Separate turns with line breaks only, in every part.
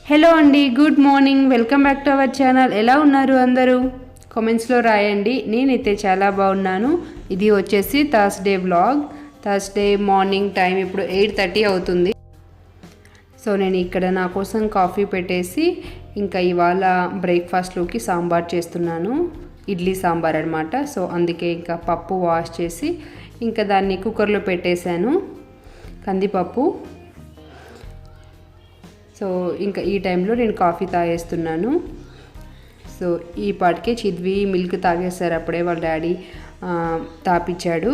Hello అండి, good morning. Welcome back to our channel. ఎలా ఉన్నారు అందరూ? కామెంట్స్లో రాయండి. నేనైతే చాలా బాగున్నాను. ఇది వచ్చేసి Thursday vlog. Thursday morning time ఇప్పుడు 8:30 అవుతుంది. సో నేను ఇక్కడ నా కోసం కాఫీ పెట్టేసి ఇంకా ఇవాళ బ్రేక్ఫాస్ట్లోకి సాంబార్ చేస్తున్నాను. ఇడ్లీ సాంబార్ అనమాట. సో అందుకే ఇంకా పప్పు వాష్ చేసి ఇంకా దాన్ని కుక్కర్లో పెట్టేశాను, కందిపప్పు. సో ఇంకా ఈ టైంలో నేను కాఫీ తాగేస్తున్నాను. సో ఈ పాటికే చిద్వి మిల్క్ తాగేస్తారు. అప్పుడే వాళ్ళ డాడీ తాపిచ్చాడు.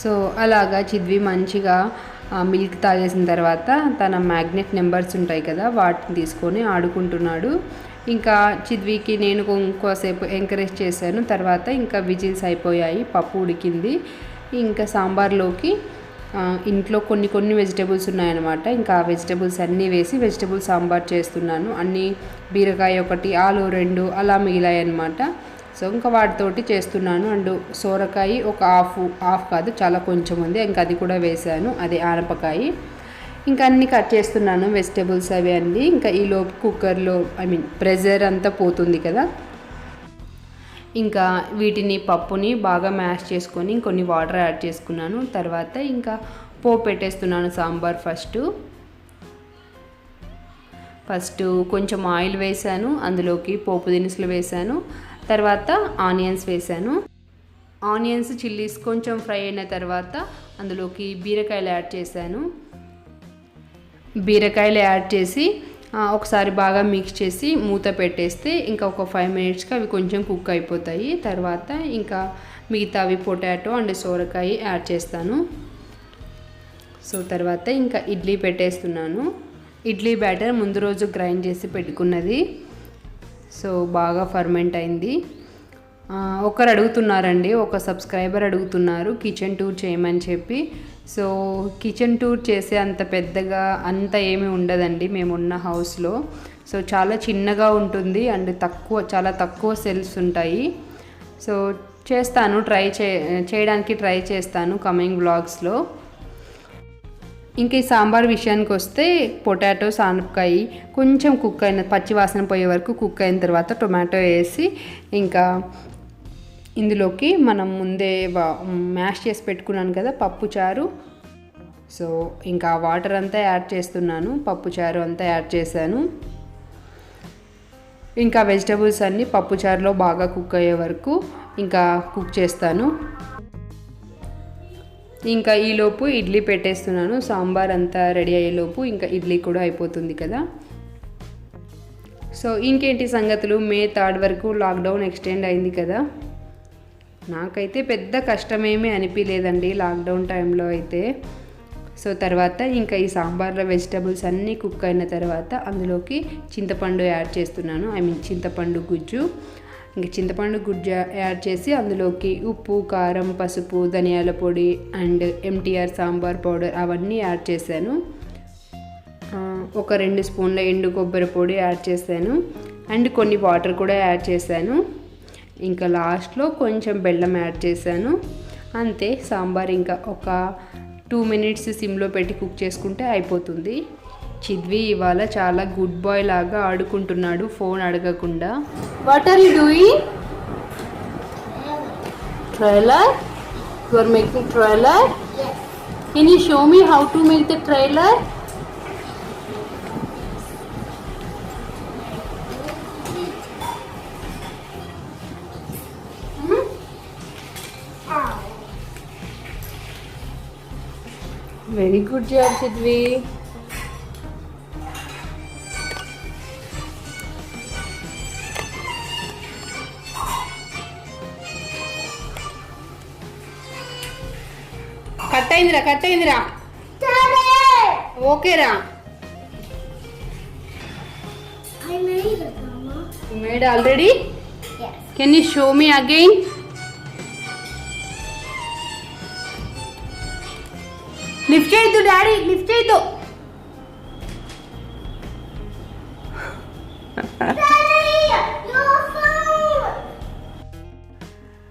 సో అలాగా చిద్వి మంచిగా మిల్క్ తాగేసిన తర్వాత తన మ్యాగ్నెట్ నెంబర్స్ ఉంటాయి కదా, వాటిని తీసుకొని ఆడుకుంటున్నాడు. ఇంకా చిద్వికి నేను ఇంకోసేపు ఎంకరేజ్ చేశాను. తర్వాత ఇంకా విజిల్స్ అయిపోయాయి, పప్పు ఉడికింది. ఇంకా సాంబార్లోకి ఇంట్లో కొన్ని వెజిటేబుల్స్ ఉన్నాయన్నమాట. ఇంకా ఆ వెజిటేబుల్స్ అన్నీ వేసి వెజిటేబుల్ సాంబార్ చేస్తున్నాను. అన్నీ బీరకాయ 1, ఆలు 2 అలా మిగిలాయి అన్నమాట. సో ఇంకా వాటితోటి చేస్తున్నాను. అండ్ సోరకాయ ఒక హాఫ్ కాదు, చాలా కొంచెం ఉంది, ఇంకా అది కూడా వేసాను. అదే ఆనపకాయ. ఇంకా అన్నీ కట్ చేస్తున్నాను, వెజిటేబుల్స్ అవి అన్నీ. ఇంకా ఈలోపు కుక్కర్లో ప్రెజర్ అంతా పోతుంది కదా. ఇంకా వీటిని పప్పుని బాగా మ్యాష్ చేసుకొని కొన్ని వాటర్ యాడ్ చేసుకున్నాను. తర్వాత ఇంకా పోపు పెట్టేస్తున్నాను సాంబార్. ఫస్ట్ కొంచెం ఆయిల్ వేసాను, అందులోకి పోపు దినుసులు వేసాను. తర్వాత ఆనియన్స్ వేసాను. ఆనియన్స్ చిల్లీస్ కొంచెం ఫ్రై అయిన తర్వాత అందులోకి బీరకాయలు యాడ్ చేశాను. బీరకాయలు యాడ్ చేసి ఒకసారి బాగా మిక్స్ చేసి మూత పెట్టేస్తే ఇంకా ఒక 5 మినిట్స్కి అవి కొంచెం కుక్ అయిపోతాయి. తర్వాత ఇంకా మిగతావి పొటాటో అండ్ సోరకాయ యాడ్ చేస్తాను. సో తర్వాత ఇంకా ఇడ్లీ పెట్టేస్తున్నాను. ఇడ్లీ బ్యాటర్ ముందు రోజు గ్రైండ్ చేసి పెట్టుకున్నది. సో బాగా ఫర్మెంట్ అయింది. ఒకరు అడుగుతున్నారండి, ఒక సబ్స్క్రైబర్ అడుగుతున్నారు కిచెన్ టూర్ చేయమని చెప్పి. సో కిచెన్ టూర్ చేసే అంత పెద్దగా అంత ఏమీ ఉండదండి మేమున్న హౌస్లో. సో చాలా చిన్నగా ఉంటుంది అండ్ చాలా తక్కువ సెల్స్ ఉంటాయి. సో చేస్తాను, చేయడానికి ట్రై చేస్తాను కమింగ్ వ్లాగ్స్లో. ఇంకా ఈ సాంబార్ విషయానికి వస్తే పొటాటోస్, ఆనపకాయ కొంచెం కుక్ అయిన పచ్చి వాసన పోయే వరకు కుక్ అయిన తర్వాత టొమాటో వేసి ఇంకా ఇందులోకి మనం ముందే మ్యాష్ చేసి పెట్టుకున్నాను కదా పప్పు చారు. సో ఇంకా వాటర్ అంతా యాడ్ చేస్తున్నాను, పప్పు చారు అంతా యాడ్ చేశాను. ఇంకా వెజిటబుల్స్ అన్నీ పప్పు చారులో బాగా కుక్ అయ్యే వరకు ఇంకా కుక్ చేస్తాను. ఇంకా ఈలోపు ఇడ్లీ పెట్టేస్తున్నాను. సాంబార్ అంతా రెడీ అయ్యేలోపు ఇంకా ఇడ్లీ కూడా అయిపోతుంది కదా. సో ఇంకేంటి సంగతులు? మే 3 వరకు లాక్డౌన్ ఎక్స్టెండ్ అయింది కదా. నాకైతే పెద్ద కష్టమేమీ అనిపించలేదండి లాక్డౌన్ టైంలో అయితే. సో తర్వాత ఇంకా ఈ సాంబార్లో వెజిటబుల్స్ అన్నీ కుక్ అయిన తర్వాత అందులోకి చింతపండు యాడ్ చేస్తున్నాను. చింతపండు గుజ్జు. ఇంక చింతపండు గుజ్జు యాడ్ చేసి అందులోకి ఉప్పు, కారం, పసుపు, ధనియాల పొడి అండ్ ఎంటీఆర్ సాంబార్ పౌడర్ అవన్నీ యాడ్ చేశాను. ఒక 2 స్పూన్ల ఎండు కొబ్బరి పొడి యాడ్ చేశాను అండ్ కొన్ని వాటర్ కూడా యాడ్ చేశాను. ఇంకా లాస్ట్లో కొంచెం బెల్లం యాడ్ చేశాను. అంతే, సాంబార్ ఇంకా ఒక 2 మినిట్స్ సిమ్లో పెట్టి కుక్ చేసుకుంటే అయిపోతుంది. చిద్వి ఇవాళ చాలా గుడ్ బాయ్ లాగా ఆడుకుంటున్నాడు ఫోన్ అడగకుండా. What are you doing? Trailer? You are making trailer? Can you show me how to make the trailer? Very good job Chidvi. Cut అయిందిరా. ఓకేరా. You made already? Yes. Can you show me again? Lift చేయొద్దు daddy, lift చేయొద్దు.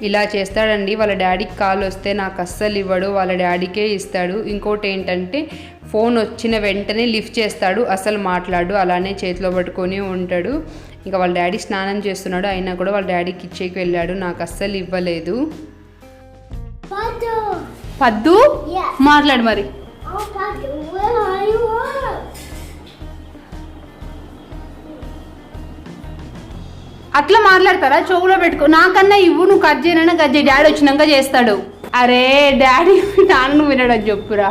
ఇలా చేస్తాడండి. వాళ్ళ డాడీకి call వస్తే నాకు అస్సలు ఇవ్వడు, వాళ్ళ డాడీకే ఇస్తాడు. ఇంకోటి ఏంటంటే ఫోన్ వచ్చిన వెంటనే లిఫ్ట్ చేస్తాడు, అసలు మాట్లాడు, అలానే చేతిలో పట్టుకొని ఉంటాడు. ఇంకా వాళ్ళ డాడీ స్నానం చేస్తున్నాడు, అయినా కూడా వాళ్ళ డాడీకి ఇచ్చేకి వెళ్ళాడు, నాకు అస్సలు ఇవ్వలేదు. పద్దు మాట్లాడు మరి. అట్లా మాట్లాడతారా? చెవులో పెట్టుకో. నాకన్నా ఇవ్వు, నువ్వు కట్ చేయనన్నా కట్ చేయి, డాడీ వచ్చినాక చేస్తాడు. అరే డాడీ నాన్న వినడం చెప్పురా.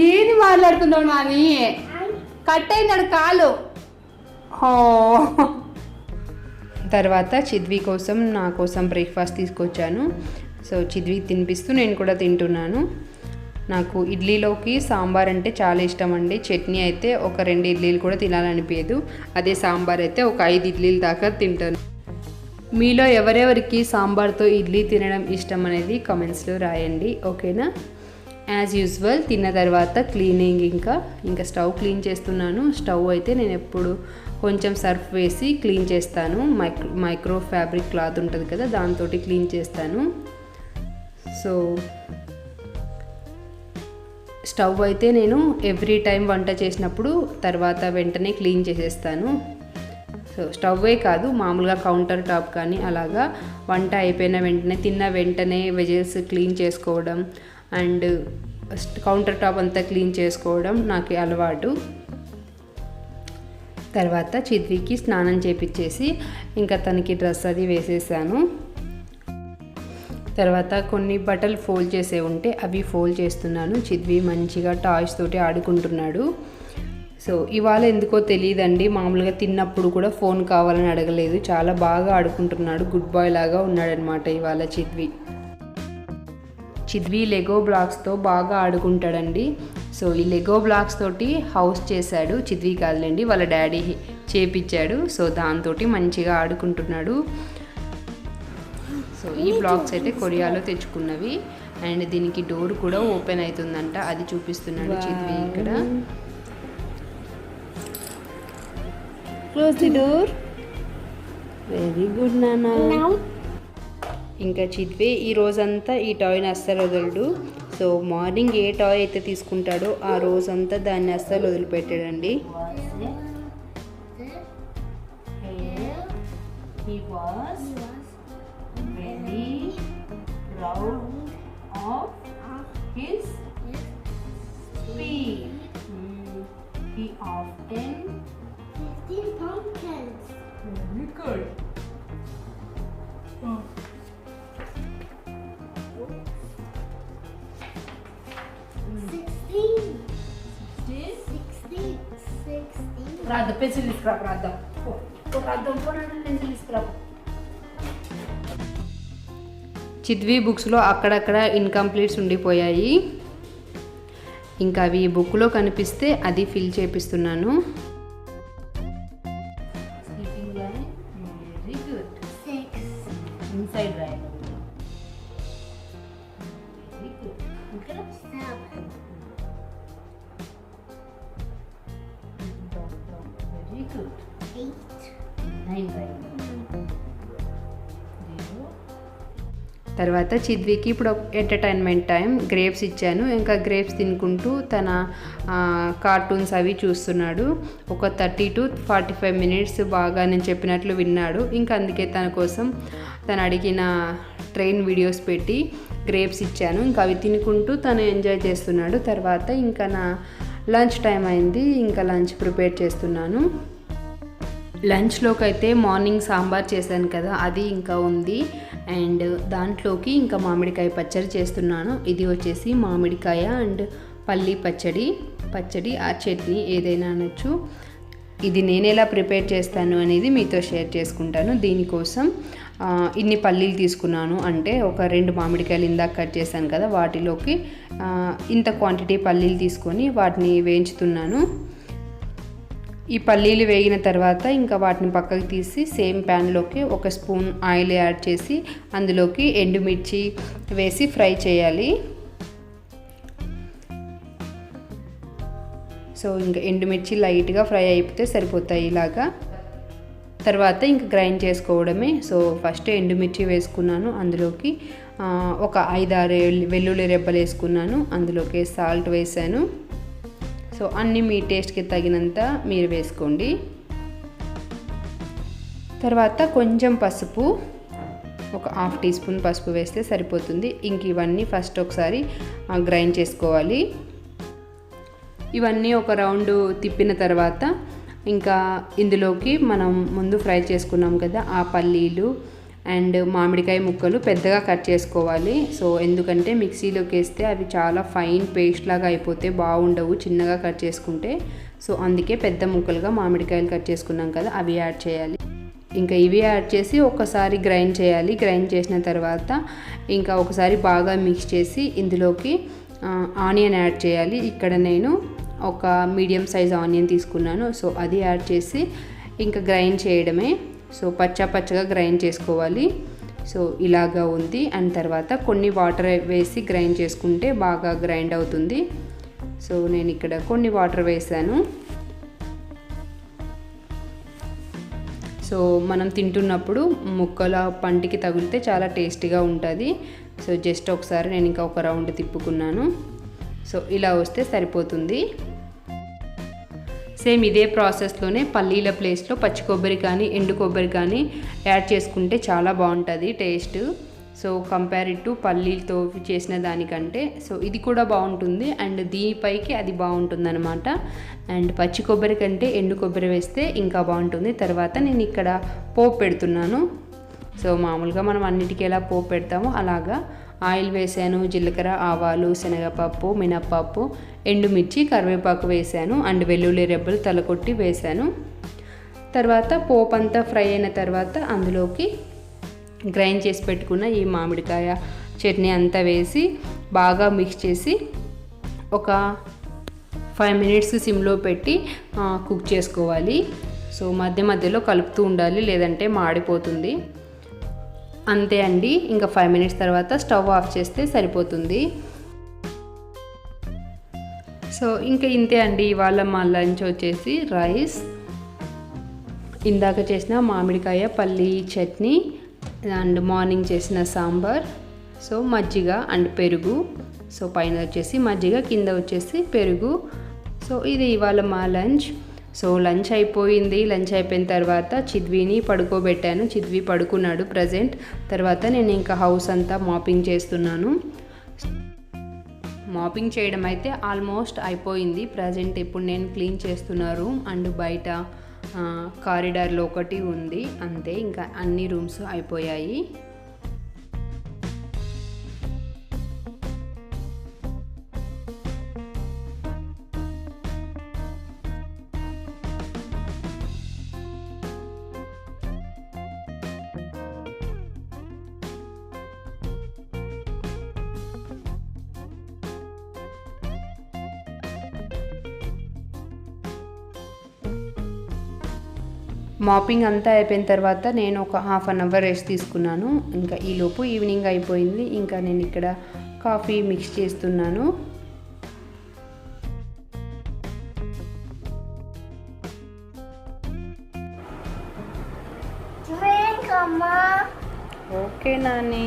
ఏది మాట్లాడుతున్నావు నాని? కట్ అయిందాడు కాలు. తర్వాత చిద్వి కోసం నా కోసం బ్రేక్ఫాస్ట్ తీసుకొచ్చాను. సో చిద్వి తినిపిస్తూ నేను కూడా తింటున్నాను. నాకు ఇడ్లీలోకి సాంబార్ అంటే చాలా ఇష్టం అండి. చట్నీ అయితే ఒక 2 ఇడ్లీలు కూడా తినాలనిపించదు, అదే సాంబార్ అయితే ఒక 5 ఇడ్లీల దాకా తింటాను. మీలో ఎవరెవరికి సాంబార్తో ఇడ్లీ తినడం ఇష్టం అనేది కామెంట్స్లో రాయండి, ఓకేనా? యాజ్ యూజువల్ తిన్న తర్వాత క్లీనింగ్, ఇంకా స్టవ్ క్లీన్ చేస్తున్నాను. స్టవ్ అయితే నేను ఎప్పుడు కొంచెం సర్ఫ్ వేసి క్లీన్ చేస్తాను. మైక్రో ఫ్యాబ్రిక్ క్లాత్ ఉంటుంది కదా, దాంతో క్లీన్ చేస్తాను. సో స్టవ్ అయితే నేను ఎవ్రీ టైం వంట చేసినప్పుడు తర్వాత వెంటనే క్లీన్ చేసేస్తాను. సో స్టవ్వే కాదు, మామూలుగా కౌంటర్ టాప్ కానీ అలాగా వంట అయిపోయిన వెంటనే, తిన్న వెంటనే వెజల్స్ క్లీన్ చేసుకోవడం అండ్ కౌంటర్ టాప్ అంతా క్లీన్ చేసుకోవడం నాకు అలవాటు. తర్వాత చిద్వికి స్నానం చేపించేసి ఇంకా తనకి డ్రెస్ అది వేసేసాను. తర్వాత కొన్ని బట్టలు ఫోల్డ్ చేసే ఉంటే అవి ఫోల్డ్ చేస్తున్నాను. చిద్వి మంచిగా టాయ్స్ తోటి ఆడుకుంటున్నాడు. సో ఇవాళ ఎందుకో తెలియదండి, మామూలుగా తిన్నప్పుడు కూడా ఫోన్ కావాలని అడగలేదు, చాలా బాగా ఆడుకుంటున్నాడు, గుడ్ బాయ్ లాగా ఉన్నాడనమాట ఇవాళ చిద్వి. చిద్వి లెగో బ్లాక్స్తో బాగా ఆడుకుంటాడండి. సో ఈ లెగో బ్లాక్స్ తోటి హౌస్ చేశాడు, చిద్వి కాదులేండి వాళ్ళ డాడీ చేపించాడు. సో దాంతో మంచిగా ఆడుకుంటున్నాడు. సో ఈ బ్లాక్స్ అయితే కొరియాలో తెచ్చుకున్నవి అండ్ దీనికి డోర్ కూడా ఓపెన్ అవుతుందంట, అది చూపిస్తున్నాడు చిద్వి ఇక్కడ. Close the door. Very good నాన్న. ఇంకా చిద్వి ఈ రోజంతా ఈ టాయ్ని అస్సలు వదలడు. సో మార్నింగ్ ఏ టాయ్ అయితే తీసుకుంటాడో ఆ రోజంతా దాన్ని అస్సలు వదిలిపెట్టాడండి. Proud of his speed. He often
15 pumpkins.
Very good. Oh.
16.
Radha, pencil scrap, Radha. Oh, Radha, pencil scrap. Chidvi బుక్స్లో అక్కడక్కడ ఇన్కంప్లీట్స్ ఉండిపోయాయి, ఇంకా అవి బుక్లో కనిపిస్తే అది ఫిల్ చేపిస్తున్నాను. తర్వాత చిద్వికి ఇప్పుడు ఎంటర్టైన్మెంట్ టైం, గ్రేప్స్ ఇచ్చాను. ఇంకా గ్రేప్స్ తినుకుంటూ తన కార్టూన్స్ అవి చూస్తున్నాడు. ఒక 30 to 45 minutes బాగా నేను చెప్పినట్లు విన్నాడు. ఇంకా అందుకే తన కోసం తను అడిగిన ట్రైన్ వీడియోస్ పెట్టి గ్రేప్స్ ఇచ్చాను. ఇంకా అవి తినుకుంటూ తను ఎంజాయ్ చేస్తున్నాడు. తర్వాత ఇంకా నా లంచ్ టైం అయింది, ఇంకా లంచ్ ప్రిపేర్ చేస్తున్నాను. లంచ్లోకి అయితే మార్నింగ్ సాంబార్ చేశాను కదా, అది ఇంకా ఉంది. అండ్ దాంట్లోకి ఇంకా మామిడికాయ పచ్చడి చేస్తున్నాను. ఇది వచ్చేసి మామిడికాయ అండ్ పల్లి పచ్చడి ఆ చట్నీ ఏదైనా అనొచ్చు. ఇది నేను ఎలా ప్రిపేర్ చేస్తాను అనేది మీతో షేర్ చేసుకుంటాను. దీనికోసం ఇన్ని పల్లీలు తీసుకున్నాను, అంటే ఒక 2 మామిడికాయలు ఇందాక కట్ చేశాను కదా, వాటిలోకి ఇంత క్వాంటిటీ పల్లీలు తీసుకొని వాటిని వేయించుతున్నాను. ఈ పల్లీలు వేగిన తర్వాత ఇంకా వాటిని పక్కకు తీసి సేమ్ ప్యాన్లోకి 1 స్పూన్ ఆయిల్ యాడ్ చేసి అందులోకి ఎండుమిర్చి వేసి ఫ్రై చేయాలి. సో ఇంకా ఎండుమిర్చి లైట్గా ఫ్రై అయిపోతే సరిపోతాయి ఇలాగా. తర్వాత ఇంకా గ్రైండ్ చేసుకోవడమే. సో ఫస్ట్ ఎండుమిర్చి వేసుకున్నాను, అందులోకి ఒక 5-6 వెల్లుల్లి రెబ్బలు వేసుకున్నాను, అందులోకి సాల్ట్ వేసాను. సో అన్నీ మీ టేస్ట్కి తగినంత మీరు వేసుకోండి. తర్వాత కొంచెం పసుపు, ఒక 1/2 టీ స్పూన్ పసుపు వేస్తే సరిపోతుంది. ఇంక ఇవన్నీ ఫస్ట్ ఒకసారి గ్రైండ్ చేసుకోవాలి. ఇవన్నీ ఒక రౌండ్ తిప్పిన తర్వాత ఇంకా ఇందులోకి మనం ముందు ఫ్రై చేసుకున్నాం కదా ఆ పల్లీలు అండ్ మామిడికాయ ముక్కలు పెద్దగా కట్ చేసుకోవాలి. సో ఎందుకంటే మిక్సీలోకి వేస్తే అవి చాలా ఫైన్ పేస్ట్ లాగా అయిపోతే బాగుండవు చిన్నగా కట్ చేసుకుంటే. సో అందుకే పెద్ద ముక్కలుగా మామిడికాయలు కట్ చేసుకున్నాం కదా అవి యాడ్ చేయాలి. ఇంకా ఇవి యాడ్ చేసి ఒకసారి గ్రైండ్ చేయాలి. గ్రైండ్ చేసిన తర్వాత ఇంకా ఒకసారి బాగా మిక్స్ చేసి ఇందులోకి ఆనియన్ యాడ్ చేయాలి. ఇక్కడ నేను ఒక మీడియం సైజ్ ఆనియన్ తీసుకున్నాను. సో అది యాడ్ చేసి ఇంకా గ్రైండ్ చేయడమే. సో పచ్చగా గ్రైండ్ చేసుకోవాలి. సో ఇలాగా ఉంది. అండ్ తర్వాత కొన్ని వాటర్ వేసి గ్రైండ్ చేసుకుంటే బాగా గ్రైండ్ అవుతుంది. సో నేను ఇక్కడ కొన్ని వాటర్ వేసాను. సో మనం తింటున్నప్పుడు ముక్కల పంటికి తగిలితే చాలా టేస్టీగా ఉంటుంది. సో జస్ట్ ఒకసారి నేను ఇంకా ఒక రౌండ్ తిప్పుకున్నాను. సో ఇలా వస్తే సరిపోతుంది. సేమ్ ఇదే ప్రాసెస్లోనే పల్లీల ప్లేస్లో పచ్చి కొబ్బరి కానీ ఎండు కొబ్బరి కానీ యాడ్ చేసుకుంటే చాలా బాగుంటుంది టేస్ట్. సో కంపేర్డ్ టు పల్లీలతో చేసిన దానికంటే సో ఇది కూడా బాగుంటుంది అండ్ దీనిపైకి అది బాగుంటుంది అనమాట. అండ్ పచ్చి కొబ్బరి కంటే ఎండు కొబ్బరి వేస్తే ఇంకా బాగుంటుంది. తర్వాత నేను ఇక్కడ పోపు పెడుతున్నాను. సో మామూలుగా మనం అన్నిటికీ ఎలా పోపు పెడతామో అలాగా ఆయిల్ వేసాను, జీలకర్ర, ఆవాలు, శనగపప్పు, మినప్పప్పు, ఎండుమిర్చి, కరివేపాకు వేసాను అండ్ వెల్లుల్లి రెబ్బలు తలకొట్టి వేసాను. తర్వాత పోపు అంతా ఫ్రై అయిన తర్వాత అందులోకి గ్రైండ్ చేసి పెట్టుకున్న ఈ మామిడికాయ చట్నీ అంతా వేసి బాగా మిక్స్ చేసి ఒక 5 మినిట్స్ సిమ్లో పెట్టి కుక్ చేసుకోవాలి. సో మధ్యలో కలుపుతూ ఉండాలి, లేదంటే మాడిపోతుంది. అంతే అండి. ఇంకా 5 మినిట్స్ తర్వాత స్టవ్ ఆఫ్ చేస్తే సరిపోతుంది. సో ఇంకా ఇంతే అండి. ఇవాళ మా లంచ్ వచ్చేసి రైస్, ఇందాక చేసిన మామిడికాయ పల్లి చట్నీ అండ్ మార్నింగ్ చేసిన సాంబార్, సో మజ్జిగ అండ్ పెరుగు. సో పైన వచ్చేసి మజ్జిగ, కింద వచ్చేసి పెరుగు. సో ఇది ఇవాళ మా లంచ్. సో లంచ్ అయిపోయింది. లంచ్ అయిపోయిన తర్వాత చిద్విని పడుకోబెట్టాను. చిద్వి పడుకున్నాడు ప్రజెంట్. తర్వాత నేను ఇంకా హౌస్ అంతా మాపింగ్ చేస్తున్నాను. మాపింగ్ చేయడం అయితే ఆల్మోస్ట్ అయిపోయింది. ప్రజెంట్ ఇప్పుడు నేను క్లీన్ చేస్తున్నారు అండ్ బయట కారిడార్లో ఒకటి ఉంది, అంతే. ఇంకా అన్ని రూమ్స్ అయిపోయాయి. మాపింగ్ అంతా అయిపోయిన తర్వాత నేను ఒక 1/2 అవర్ రెస్ట్ తీసుకున్నాను. ఇంకా ఈలోపు ఈవినింగ్ అయిపోయింది. ఇంకా నేను ఇక్కడ కాఫీ మిక్స్ చేస్తున్నాను.
Drink, Amma.
Okay Nani.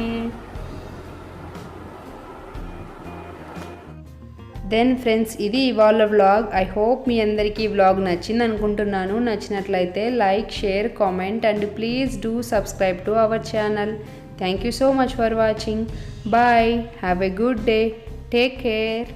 Then friends, ఇది ఇవాళ వ్లాగ్. ఐ హోప్ మీ అందరికీ ఈ వ్లాగ్ నచ్చింది అనుకుంటున్నాను. నచ్చినట్లయితే like, share, comment and please do subscribe to our channel. Thank you so much for watching. Bye. Have a good day. Take care.